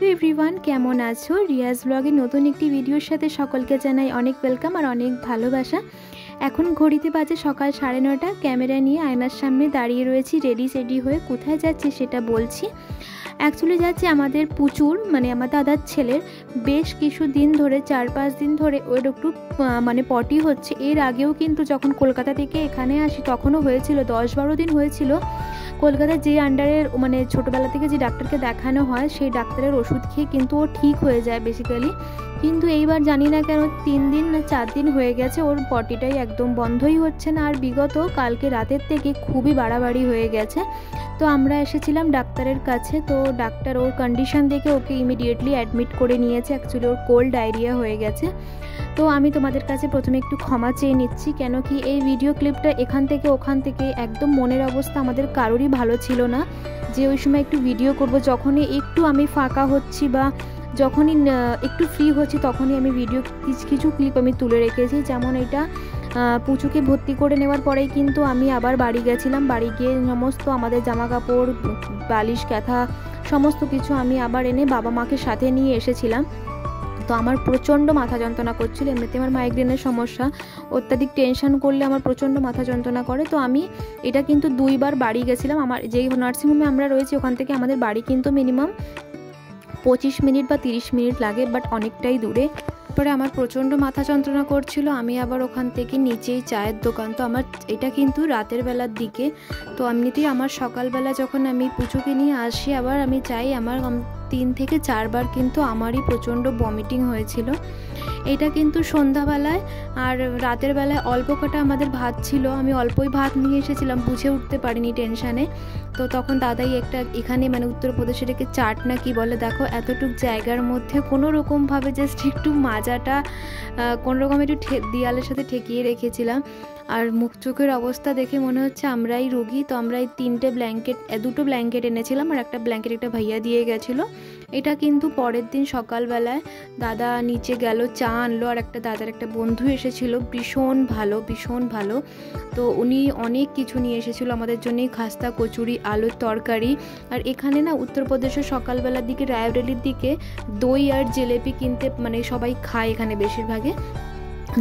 Hello everyone, কেমন আছো? রিয়াজ ব্লগের নতুন একটি ভিডিওর সাথে সকলকে জানাই অনেক ওয়েলকাম আর অনেক ভালোবাসা। এখন ঘড়িতে বাজে সকাল 9:30। ক্যামেরা নিয়ে আয়নার সামনে দাঁড়িয়ে রয়েছি রেডি হয়ে। কোথায় যাচ্ছি সেটা বলছি। অ্যাকচুয়ালি যাচ্ছি আমাদের পুচুর, মানে আমার দাদার ছেলের বেশ কিছু দিন ধরে, 4-5 দিন ধরে ওর একটু পটি হচ্ছে। এর আগেও কিন্তু যখন কলকাতা থেকে এখানে আসি তখনও হয়েছিল, 10-12 দিন হয়েছিল। কলকাতার যে আন্ডারের ছোটোবেলা থেকে যে ডাক্তারকে দেখানো হয় সেই ডাক্তারের ওষুধ খেয়ে কিন্তু ও ঠিক হয়ে যায় বেসিক্যালি। কিন্তু এইবার জানি না কেন 3 দিন না 4 দিন হয়ে গেছে ওর পটিটাই একদম বন্ধই হচ্ছে না। আর বিগত কালকে রাতের থেকে খুবই বাড়াবাড়ি হয়ে গেছে। তো আমরা এসেছিলাম ডাক্তারের কাছে। তো ডাক্তার ওর কন্ডিশন দেখে ওকে ইমিডিয়েটলি অ্যাডমিট করে নিয়েছে। অ্যাকচুয়ালি ওর কোল্ড ডায়রিয়া হয়ে গেছে। তো আমি তোমাদের কাছে প্রথমে একটু ক্ষমা চেয়ে নিচ্ছি, কেন কি এই ভিডিও ক্লিপটা এখান থেকে ওখান থেকে একদম মনের অবস্থা আমাদের কারোরই ভালো ছিল না যে ওই সময় একটু ভিডিও করব। যখনই একটু আমি ফাঁকা হচ্ছি বা যখনই একটু ফ্রি হচ্ছি তখনই আমি ভিডিও কিছু ক্লিপ আমি তুলে রেখেছি। যেমন এটা পুচুকে ভর্তি করে নেওয়ার পরেই কিন্তু আমি আবার বাড়ি গেছিলাম। বাড়ি গিয়ে সমস্ত আমাদের জামা কাপড়, বালিশ, কাঁথা সমস্ত কিছু আমি আবার এনে বাবা মাকে সাথে নিয়ে এসেছিলাম। তো আমার প্রচণ্ড মাথা যন্ত্রণা করছিল। এমনিতে আমার মাইগ্রেনের সমস্যা, অত্যাধিক টেনশন করলে আমার প্রচণ্ড মাথা যন্ত্রণা করে। তো আমি এটা কিন্তু 2 বার বাড়ি গেছিলাম। আমার যেই নার্সিংহোমে আমরা রয়েছি ওখান থেকে আমাদের বাড়ি কিন্তু মিনিমাম 25 মিনিট বা 30 মিনিট লাগে, বাট অনেকটাই দূরে। তারপরে আমার প্রচণ্ড মাথা যন্ত্রণা করছিল। আমি আবার ওখান থেকে নিচেই চায়ের দোকান, তো আমার এটা কিন্তু রাতের বেলার দিকে। তো এমনিতেই আমার সকালবেলা যখন আমি পুচুকে নিয়ে আসি আবার আমি চাই, আমার 3 থেকে 4 বার কিন্তু আমারই প্রচণ্ড ভমিটিং হয়েছিল। এটা কিন্তু সন্ধ্যাবেলায়। আর রাতের বেলায় অল্প কটা আমাদের ভাত ছিল, আমি অল্পই ভাত নিয়ে এসেছিলাম, বুঝে উঠতে পারিনি টেনশানে। তো তখন দাদাই একটা এখানে উত্তরপ্রদেশের একে চাট না কি বলে, দেখো এতটুক জায়গার মধ্যে কোনো রকমভাবে জাস্ট একটু মাজাটা কোনো রকম একটু দেয়ালের সাথে ঠেকিয়ে রেখেছিলাম। আর মুখ চোখের অবস্থা দেখে মনে হচ্ছে আমরাই রোগী। তো আমরা এই 2টো ব্ল্যাঙ্কেট এনেছিলাম আর একটা ব্ল্যাঙ্কেট একটা ভাইয়া দিয়ে গেছিলো। এটা কিন্তু পরের দিন সকালবেলায় দাদা নিচে গেল, চা আনলো, আর দাদার একটা বন্ধু এসেছিলো, ভীষণ ভালো। তো উনি অনেক কিছু নিয়ে এসেছিলো আমাদের জন্যই, খাস্তা, কচুরি, আলুর তরকারি। আর এখানে না উত্তরপ্রদেশের সকালবেলার দিকে রায়বেরিলির দিকে দই আর জিলেপি কিনতে সবাই খায় এখানে বেশিরভাগে।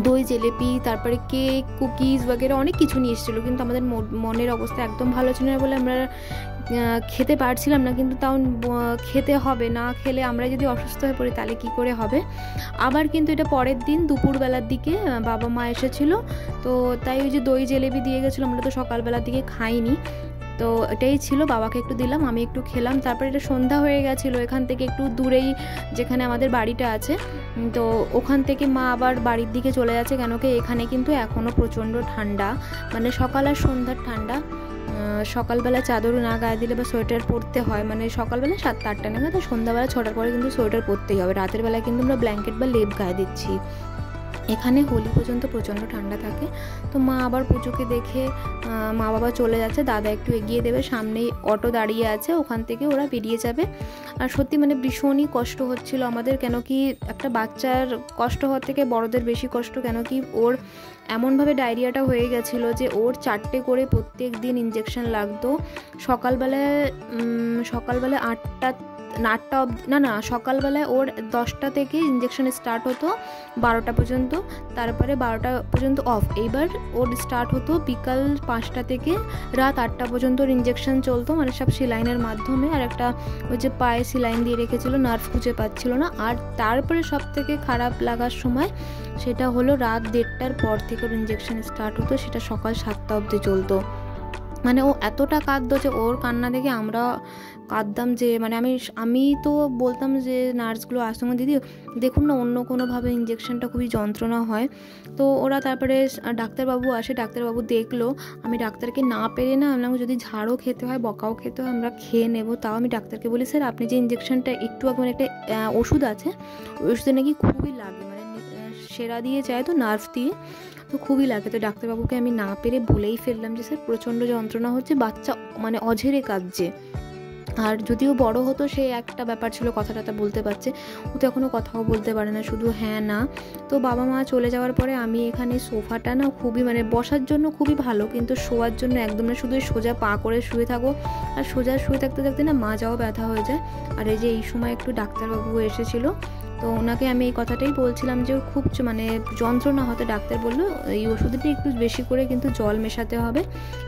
দই, জিলেপি, তারপরে কেক, কুকিজ বগেরা অনেক কিছু নিয়ে এসেছিলো। কিন্তু আমাদের মনের অবস্থা একদম ভালো ছিল না বলে আমরা খেতে পারছিলাম না। কিন্তু তাও খেতে হবে, না খেলে আমরা যদি অসুস্থ হয়ে পড়ি তাহলে কি করে হবে। আবার কিন্তু এটা পরের দিন দুপুরবেলার দিকে বাবা মা এসেছিলো। তো তাই ওই যে দই জিলেপি দিয়ে গেছিলো, আমরা তো সকালবেলার দিকে খাইনি। তো এটাই ছিল, বাবাকে একটু দিলাম, আমি একটু খেলাম। তারপরে এটা সন্ধ্যা হয়ে গেছিলো। এখান থেকে একটু দূরেই যেখানে আমাদের বাড়িটা আছে, তো ওখান থেকে মা আবার বাড়ির দিকে চলে যাচ্ছে, কেন কি এখানে কিন্তু এখনও প্রচণ্ড ঠান্ডা, সকাল আর সন্ধ্যার ঠান্ডা। সকালবেলা চাদর না গায়ে দিলে বা সোয়েটার পরতে হয়, সকালবেলা 7-8টা নাগাদ, আর সন্ধ্যাবেলা 6টার পরে কিন্তু সোয়েটার পরতেই হবে। রাতের বেলা কিন্তু আমরা ব্ল্যাঙ্কেট বা লেপ গায়ে দিচ্ছি। এখানে হোলি পর্যন্ত প্রচণ্ড ঠান্ডা থাকে। তো মা আবার পুজোকে দেখে মা বাবা চলে যাচ্ছে, দাদা একটু এগিয়ে দেবে, সামনেই অটো দাঁড়িয়ে আছে, ওখান থেকে ওরা বেরিয়ে যাবে। আর সত্যি ভীষণই কষ্ট হচ্ছিল আমাদের, কেন কি একটা বাচ্চার কষ্ট হওয়ার থেকে বড়দের বেশি কষ্ট, কেন কি ওর এমনভাবে ডায়রিয়াটা হয়ে গেছিলো যে ওর 4টে করে প্রত্যেক দিন ইঞ্জেকশন লাগতো। সকালবেলায় 8টা অবধি, সকালবেলায় ওর 10টা থেকে ইঞ্জেকশন স্টার্ট হতো 12টা পর্যন্ত, তারপরে 12টা পর্যন্ত অফ। এইবার ওর স্টার্ট হতো বিকাল 5টা থেকে রাত 8টা পর্যন্ত ওর ইঞ্জেকশন চলতো, সব সিলাইনের মাধ্যমে। আর একটা ওই যে পায়ে সিলাইন দিয়ে রেখেছিলো, নার্ভ খুঁজে পাচ্ছিল না। আর তারপরে সব থেকে খারাপ লাগার সময় সেটা হলো রাত 1:30টার পর থেকে ওর ইঞ্জেকশন স্টার্ট হতো, সেটা সকাল 7টা অবধি চলতো। ও এতটা কাঁদতো যে ওর কান্না দেখে আমরা কাঁদতাম, যে আমি তো বলতাম যে নার্সগুলো আসুন, দিদি দেখুন না অন্য কোনোভাবে ইঞ্জেকশনটা খুবই যন্ত্রণা হয়। তো ওরা তারপরে ডাক্তারবাবু আসে, ডাক্তারবাবু দেখলো। আমি ডাক্তারকে না পেরে না আমরা যদি ঝাড়ও খেতে হয়, বকাও খেতে হয়, আমরা খেয়ে নেবো। তাও আমি ডাক্তারকে বলি, স্যার আপনি যে ইঞ্জেকশনটা একটু আগে একটা ওষুধ আছে, ওই ওষুধে নাকি খুবই লাগে, সেরা দিয়ে যায় তো নার্ভ দিয়ে, তো খুবই লাগে। তো ডাক্তারবাবুকে আমি না পেরে বলেই ফেললাম যে স্যার প্রচণ্ড যন্ত্রণা হচ্ছে, বাচ্চা অঝেরে কাঁদছে। আর যদিও বড় হতো সে একটা ব্যাপার ছিল, কথাটা বলতে পারছে, ও তো এখনও কথাও বলতে পারে না, শুধু হ্যাঁ না। তো বাবা মা চলে যাওয়ার পরে আমি এখানে সোফাটা না খুবই মানে বসার জন্য খুবই ভালো, কিন্তু শোয়ার জন্য একদম না, শুধু সোজা পা করে শুয়ে থাকো, আর সোজা শুয়ে থাকতে থাকতে না মাজাও ব্যথা হয়ে যায়। আর এই যে এই সময় একটু ডাক্তারবাবু এসেছিলো, তো ওনাকে আমি এই কথাটাই বলছিলাম যে ওর খুব মানে যন্ত্রণা হতে, ডাক্তার বললো এই ওষুধটা একটু বেশি করে কিন্তু জল মেশাতে হবে।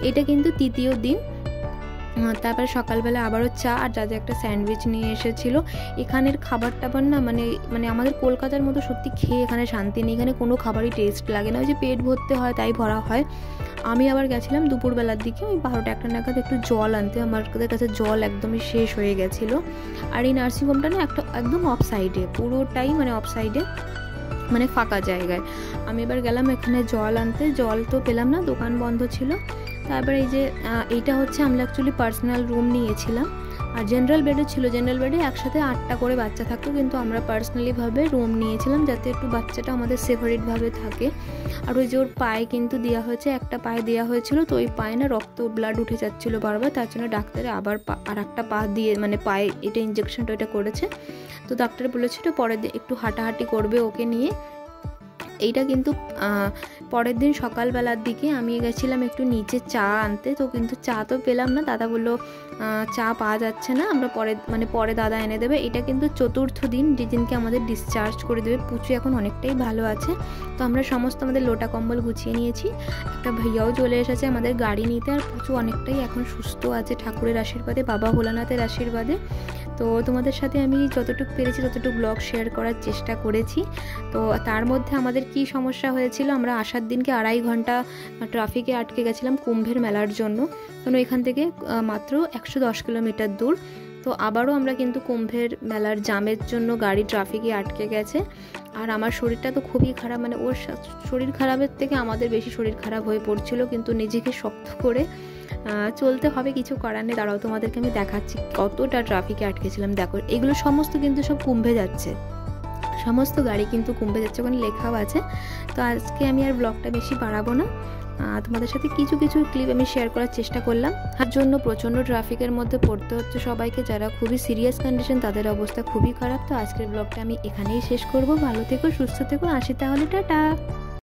এটা কিন্তু তৃতীয় দিন। তারপরে সকালবেলা আবারও চা আর দাদা একটা স্যান্ডউইচ নিয়ে এসেছিলো। এখানের খাবার টাবার না মানে মানে আমাদের কলকাতার মতো সত্যি খেয়ে এখানে শান্তি নেই, এখানে কোনো খাবারই টেস্ট লাগে না, ওই যে পেট ভরতে হয় তাই ভরা হয়। আমি আবার গেছিলাম দুপুরবেলার দিকে ওই 12টা-1টা নাগাদ একটু জল আনতে, আমাদের কাছে জল একদমই শেষ হয়ে গেছিলো। আর এই নার্সিংহোমটা না একদম অফ সাইডে, পুরোটাই মানে অফ সাইডে, মানে ফাঁকা জায়গায়। আমি এবার গেলাম এখানে জল আনতে, জল তো পেলাম না, দোকান বন্ধ ছিল। তারপরে এই যে এইটা হচ্ছে আমরা অ্যাকচুয়ালি পার্সোনাল রুম নিয়েছিলাম, আর জেনারেল বেডও ছিল, জেনারেল বেডে একসাথে 8টা করে বাচ্চা থাকতো, কিন্তু আমরা পার্সোনালিভাবে রুম নিয়েছিলাম যাতে একটু বাচ্চাটা আমাদের সেপারেটভাবে থাকে। আর ওই যে ওর পায়ে কিন্তু দেওয়া হয়েছে, একটা পায়ে দেওয়া হয়েছিল, তো ওই পায়ে না রক্ত ব্লাড উঠে যাচ্ছিলো বারবার, তার জন্য ডাক্তারে আবার আর একটা পা দিয়ে মানে পায়ে এটা ইঞ্জেকশনটা এটা করেছে। তো ডাক্তার বলেছিল পরের দিন একটু হাঁটাহাঁটি করবে ওকে নিয়ে। এইটা কিন্তু পরের দিন সকালবেলার দিকে আমি গেছিলাম একটু নিচে চা আনতে, তো কিন্তু চা তো পেলাম না, দাদা বললো চা পাওয়া যাচ্ছে না, আমরা পরে দাদা এনে দেবে। এটা কিন্তু চতুর্থ দিন, যেদিনকে আমাদের ডিসচার্জ করে দেবে। পুচু এখন অনেকটাই ভালো আছে, তো আমরা সমস্ত আমাদের লোটা কম্বল গুছিয়ে নিয়েছি, একটা ভাইয়াও চলে এসেছে আমাদের গাড়ি নিতে, আর পুচু অনেকটাই এখন সুস্থ আছে ঠাকুরের আশীর্বাদে, বাবা ভোলানাথের আশীর্বাদে। তো তোমাদের সাথে আমি যতটুকু পেরেছি ততটুকু ব্লগ শেয়ার করার চেষ্টা করেছি। তো তার মধ্যে আমাদের কি সমস্যা হয়েছিল, আমরা আসার দিনকে 2.5 ঘন্টা ট্রাফিকে আটকে গেছিলাম কুম্ভের মেলার জন্য, কারণ এখান থেকে মাত্র 110 কিলোমিটার দূর। তো আবারও আমরা কিন্তু কুম্ভের মেলার জামের জন্য গাড়ি ট্রাফিকে আটকে গেছে। আর আমার শরীরটা তো খুবই খারাপ, মানে ওর শরীর খারাপের থেকে আমাদের বেশি শরীর খারাপ হয়ে পড়ছিল, কিন্তু নিজেকে শক্ত করে চলতে হবে, কিছু করার নেই। দাঁড়াও তোমাদেরকে আমি দেখাচ্ছি কতটা ট্রাফিকে আটকেছিলাম। দেখো এগুলো সমস্ত কিন্তু সব কুম্ভে যাচ্ছে, সমস্ত গাড়ি কিন্তু কুম্ভে যাচ্ছে, ওখানে লেখাও আছে। তো আজকে আমি আর ব্লগটা বেশি বাড়াবো না, তোমাদের সাথে কিছু ক্লিপ আমি শেয়ার করার চেষ্টা করলাম। তার জন্য প্রচণ্ড ট্রাফিকের মধ্যে পড়তে হচ্ছে সবাইকে, যারা খুবই সিরিয়াস কন্ডিশন তাদের অবস্থা খুবই খারাপ। তো আজকের ব্লগটা আমি এখানেই শেষ করব। ভালো থেকো, সুস্থ থেকো, আসি তাহলে, টাটা।